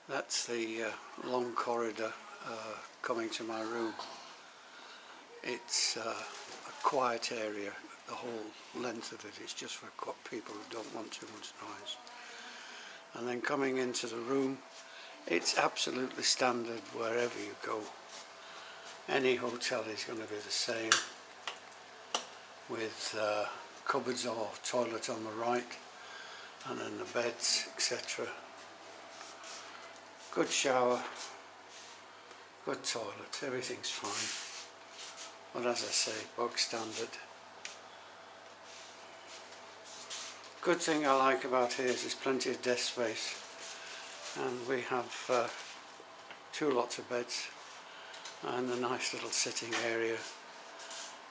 That's the long corridor coming to my room. It's a quiet area. The whole length of it is just for people who don't want too much noise. And then coming into the room, it's absolutely standard wherever you go. Any hotel is going to be the same, with cupboards or toilet on the right, and then the beds, etc. Good shower, good toilet, everything's fine. But as I say, bog standard. Good thing I like about here is there's plenty of desk space, and we have 2 lots of beds and a nice little sitting area,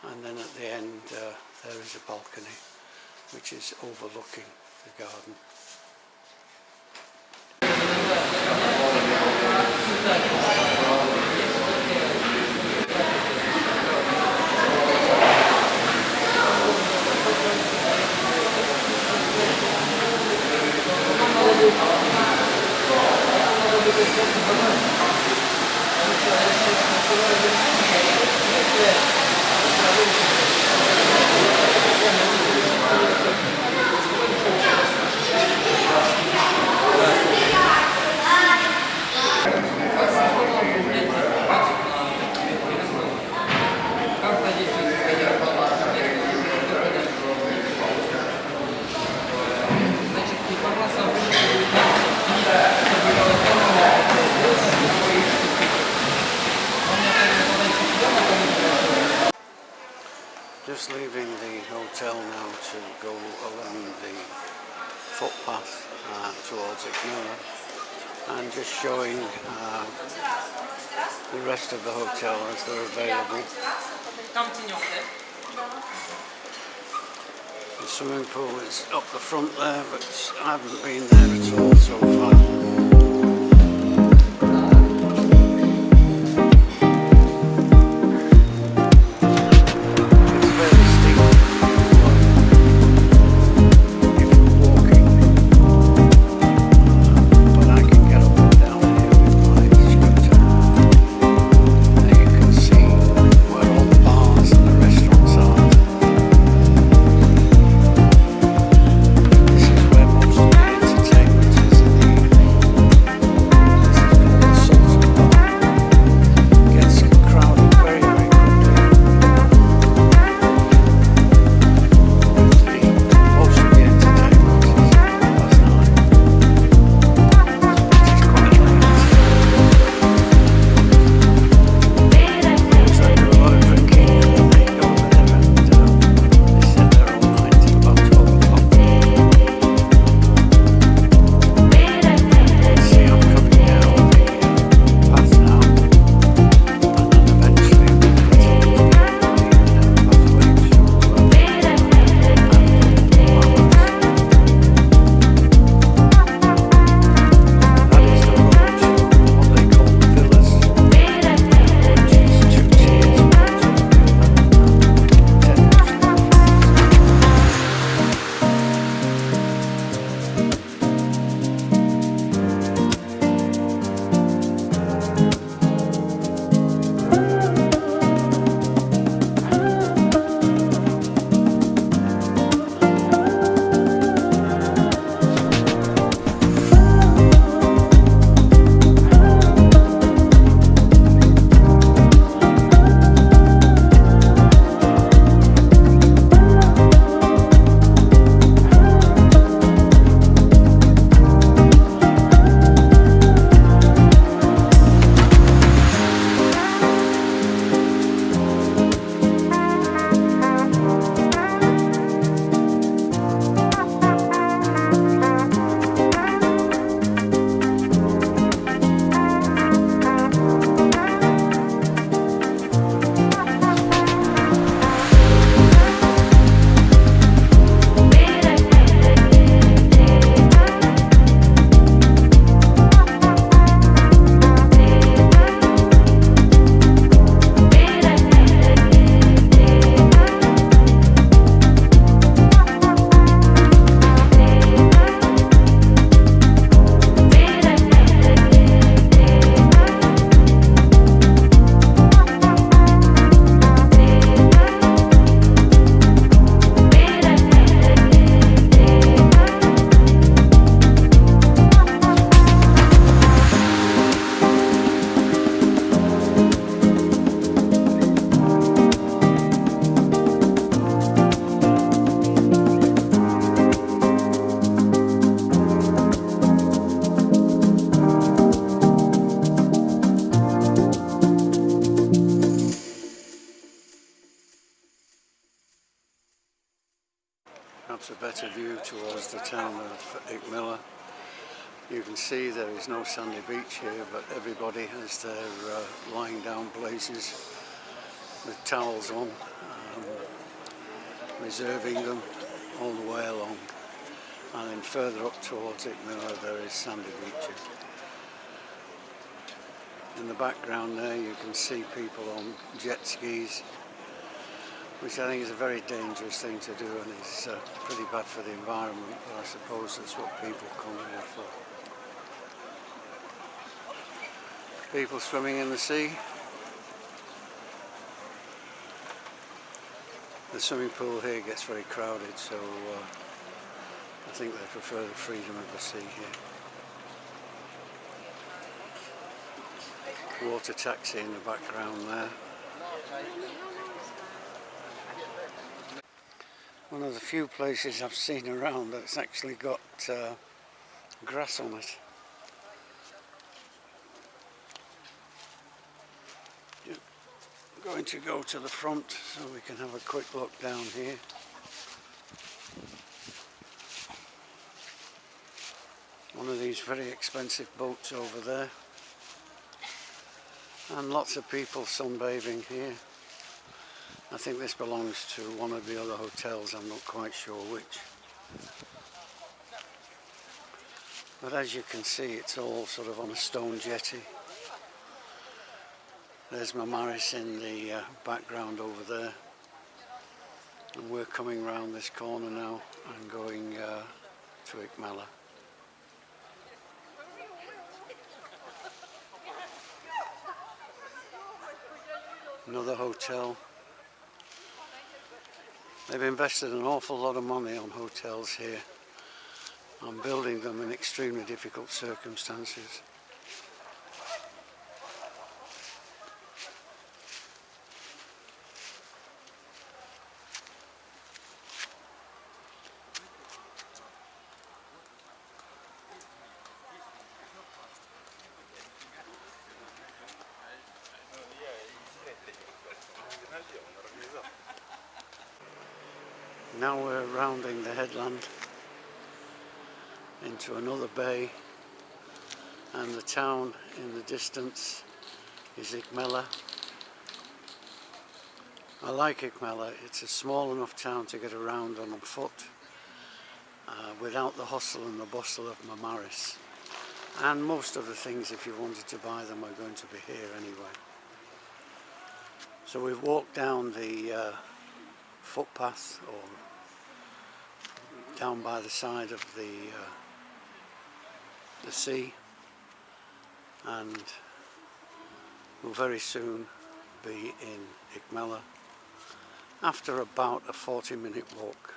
and then at the end there is a balcony which is overlooking the garden. Just leaving the hotel now to go along the footpath towards Ignore, and just showing the rest of the hotel as they're available. The swimming pool is up the front there, but I haven't been there at all so far. perhaps a better view towards the town of Ickmilla. You can see there is no sandy beach here, but everybody has their lying down places with towels on, reserving them all the way along. And then further up towards Ickmilla there is sandy beaches. In the background there you can see people on jet skis, which I think is a very dangerous thing to do, and is pretty bad for the environment, but I suppose that's what people come here for. People swimming in the sea. The swimming pool here gets very crowded, so I think they prefer the freedom of the sea here. Water taxi in the background there. One of the few places I've seen around that's actually got grass on it. Going to go to the front so we can have a quick look down here. One of these very expensive boats over there, and lots of people sunbathing here. I think this belongs to one of the other hotels, I'm not quite sure which. But as you can see, it's all sort of on a stone jetty. There's Marmaris in the background over there, and we're coming round this corner now and going to Ickmilla. Another hotel. They've invested an awful lot of money on hotels here, on building them in extremely difficult circumstances. Now we're rounding the headland into another bay, and the town in the distance is Ickmilla. I like Ickmilla. It's a small enough town to get around on foot without the hustle and the bustle of Marmaris. And most of the things, if you wanted to buy them, are going to be here anyway. So we've walked down the footpath, or down by the side of the sea, and we'll very soon be in Ickmilla after about a 40-minute walk.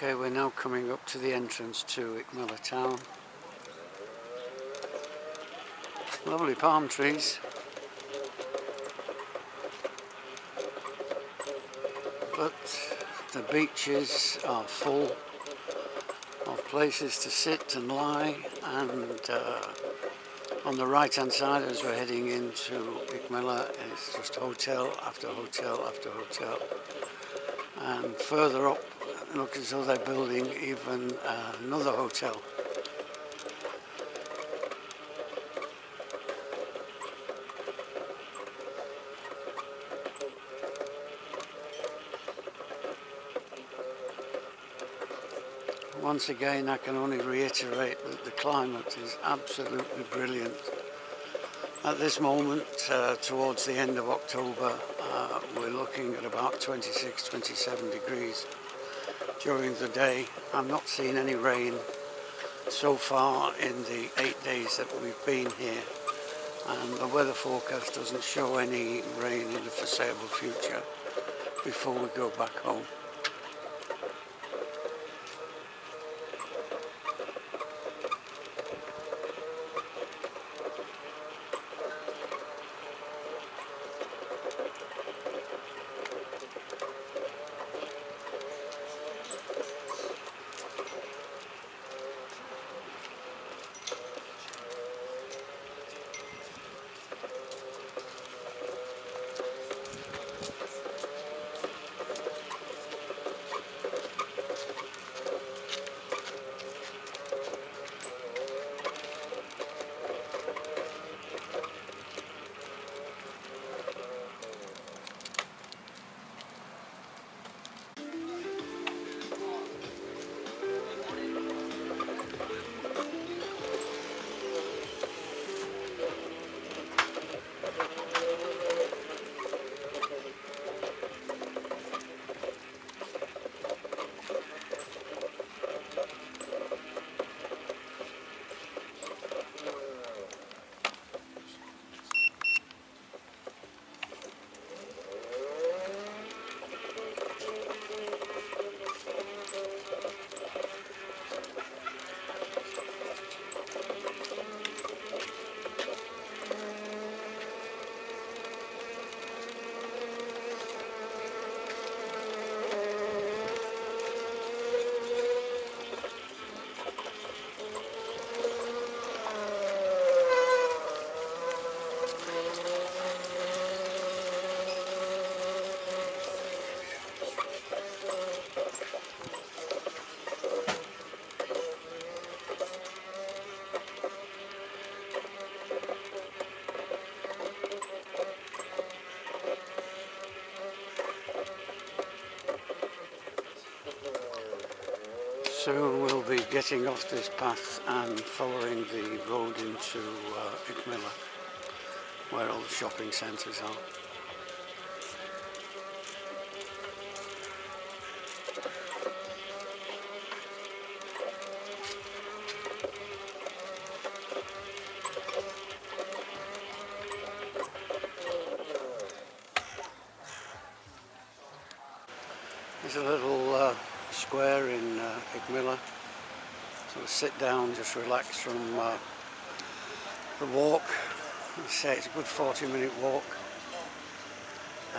Okay, we're now coming up to the entrance to Ickmilla town. Lovely palm trees. But the beaches are full of places to sit and lie, and on the right hand side as we're heading into Ickmilla, it's just hotel after hotel after hotel. And further up, it looks as though they're building even another hotel. Once again, I can only reiterate that the climate is absolutely brilliant. At this moment, towards the end of October, we're looking at about 26, 27 degrees during the day. I'm not seeing any rain so far in the 8 days that we've been here, and the weather forecast doesn't show any rain in the foreseeable future before we go back home. Soon we'll be getting off this path and following the road into Ikmilla, where all the shopping centres are. There's a little square in Ikmilla, so sit down, just relax from the walk. I say it's a good 40-minute walk,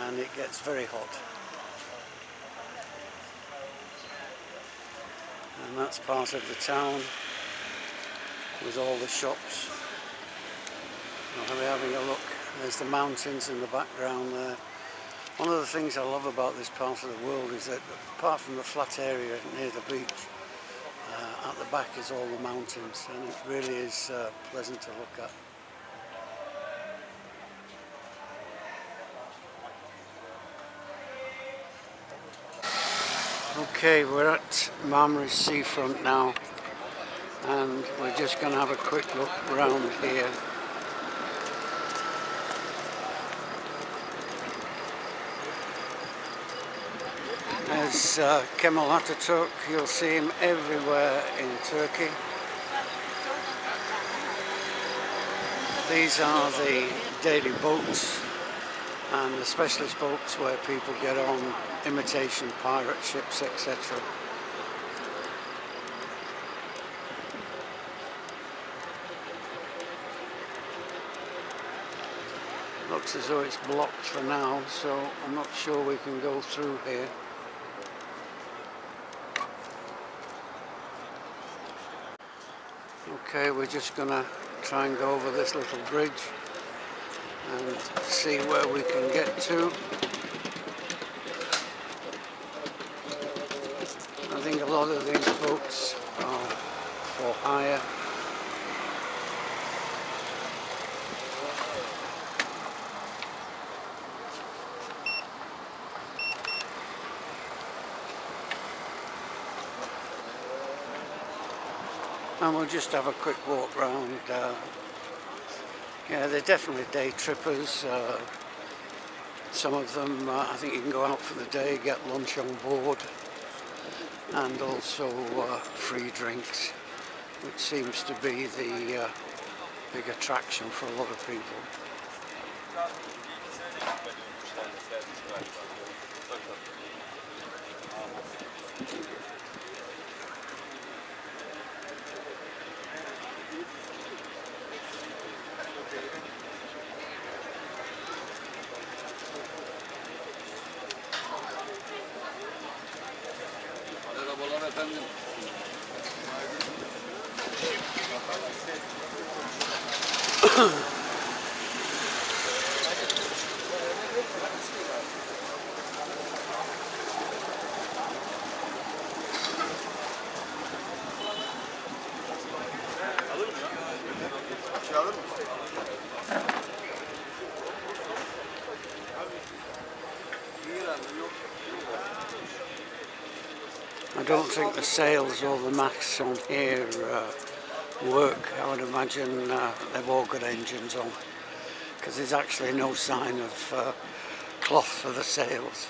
and it gets very hot. And that's part of the town with all the shops. I'll be having a look. There's the mountains in the background there. One of the things I love about this part of the world is that apart from the flat area near the beach, at the back is all the mountains, and it really is pleasant to look at. Okay, we're at Marmaris seafront now, and we're just going to have a quick look around here. There's Kemal Atatürk. You'll see him everywhere in Turkey. These are the daily boats and the specialist boats where people get on imitation pirate ships, etc. Looks as though it's blocked for now, so I'm not sure we can go through here. Okay, we're just going to try and go over this little bridge and see where we can get to. I think a lot of these boats are for hire. And we'll just have a quick walk round. Yeah, they're definitely day trippers. Some of them, I think you can go out for the day, get lunch on board, and also free drinks, which seems to be the big attraction for a lot of people. I don't think the sails or the masts on here work. I would imagine they've all got engines on, because there's actually no sign of cloth for the sails.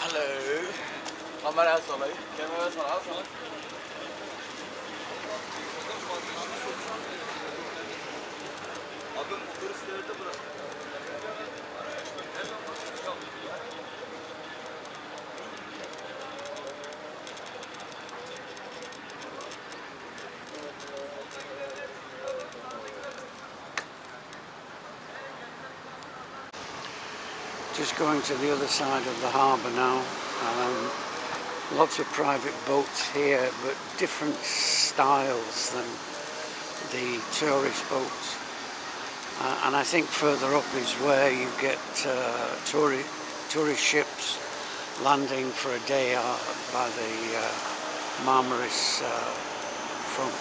Hello. Marmaris Turkey. Marmaris Turkey. Adın turistleri de bırak. Just going to the other side of the harbour now. Lots of private boats here, but different styles than the tourist boats. And I think further up is where you get tourist ships landing for a day by the Marmaris front.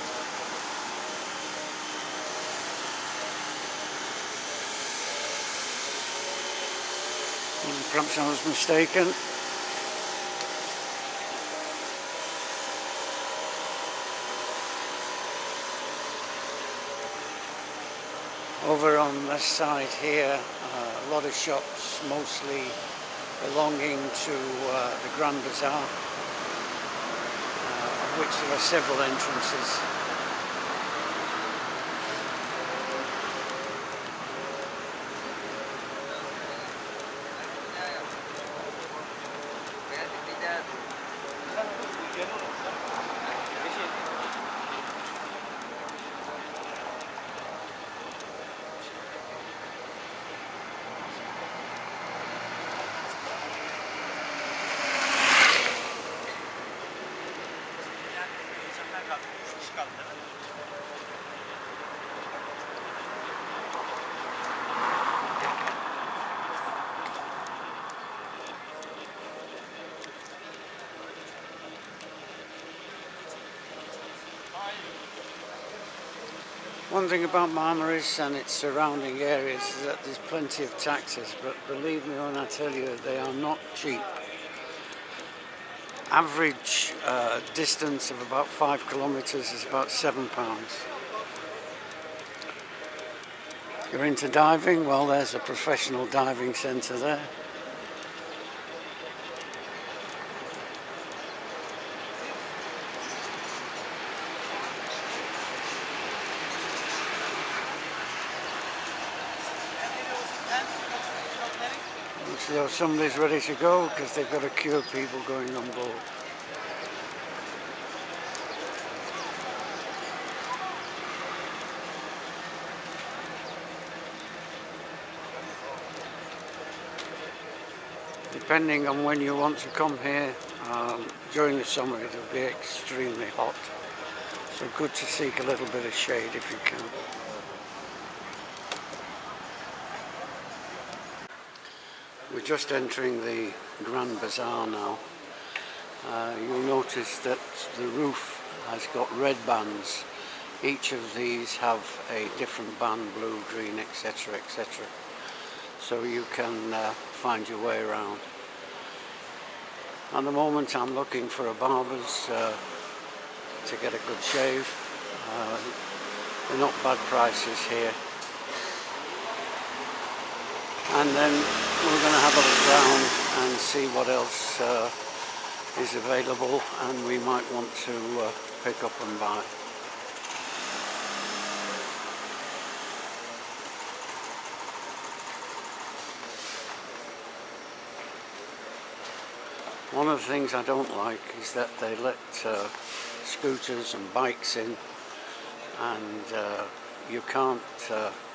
Perhaps I was mistaken. Over on this side here, a lot of shops, mostly belonging to the Grand Bazaar, of which there are several entrances. One thing about Marmaris and its surrounding areas is that there's plenty of taxis, but believe me when I tell you, they are not cheap. Average distance of about 5 kilometres is about £7. You're into diving? Well, there's a professional diving centre there. So somebody's ready to go because they've got a queue of people going on board. Depending on when you want to come here, during the summer it'll be extremely hot. So good to seek a little bit of shade if you can. We're just entering the Grand Bazaar now. You'll notice that the roof has got red bands. Each of these have a different band, blue, green, etc, etc. So you can find your way around. At the moment I'm looking for a barber's to get a good shave. They're not bad prices here. And then we're going to have a look around and see what else is available and we might want to pick up and buy. One of the things I don't like is that they let scooters and bikes in, and you can't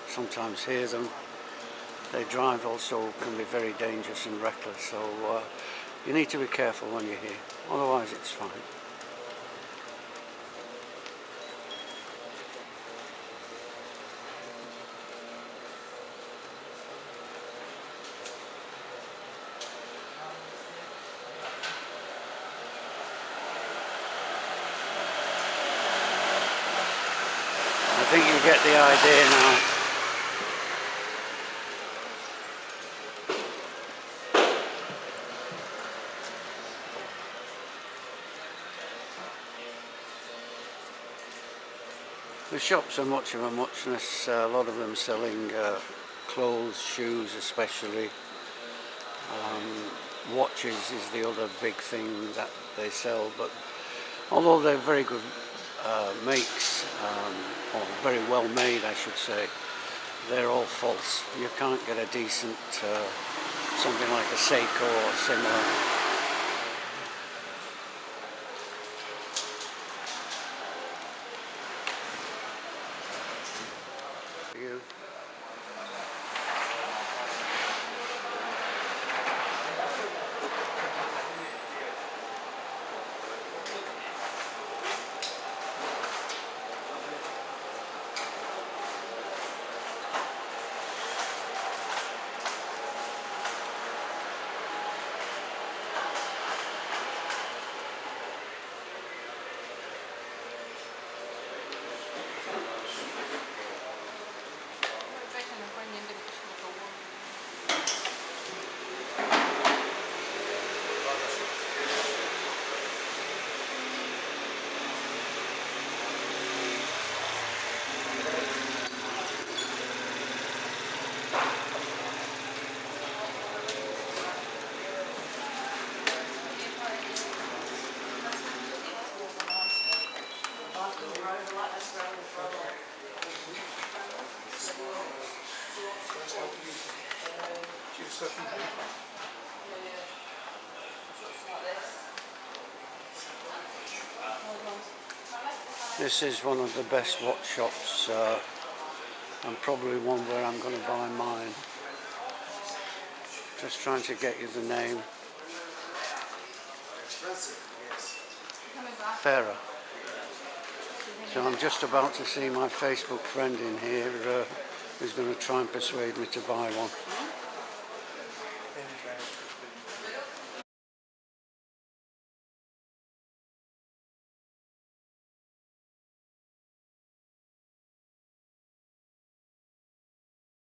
sometimes hear them. They drive also can be very dangerous and reckless, so you need to be careful when you're here, otherwise it's fine. I think you get the idea now. The shops are much of a muchness, a lot of them selling clothes, shoes especially. Watches is the other big thing that they sell, but although they're very good makes, or very well made I should say, they're all false. You can't get a decent, something like a Seiko or similar. This is one of the best watch shops, and probably one where I'm going to buy mine. Just trying to get you the name. Farah. So I'm just about to see my Facebook friend in here who's going to try and persuade me to buy one.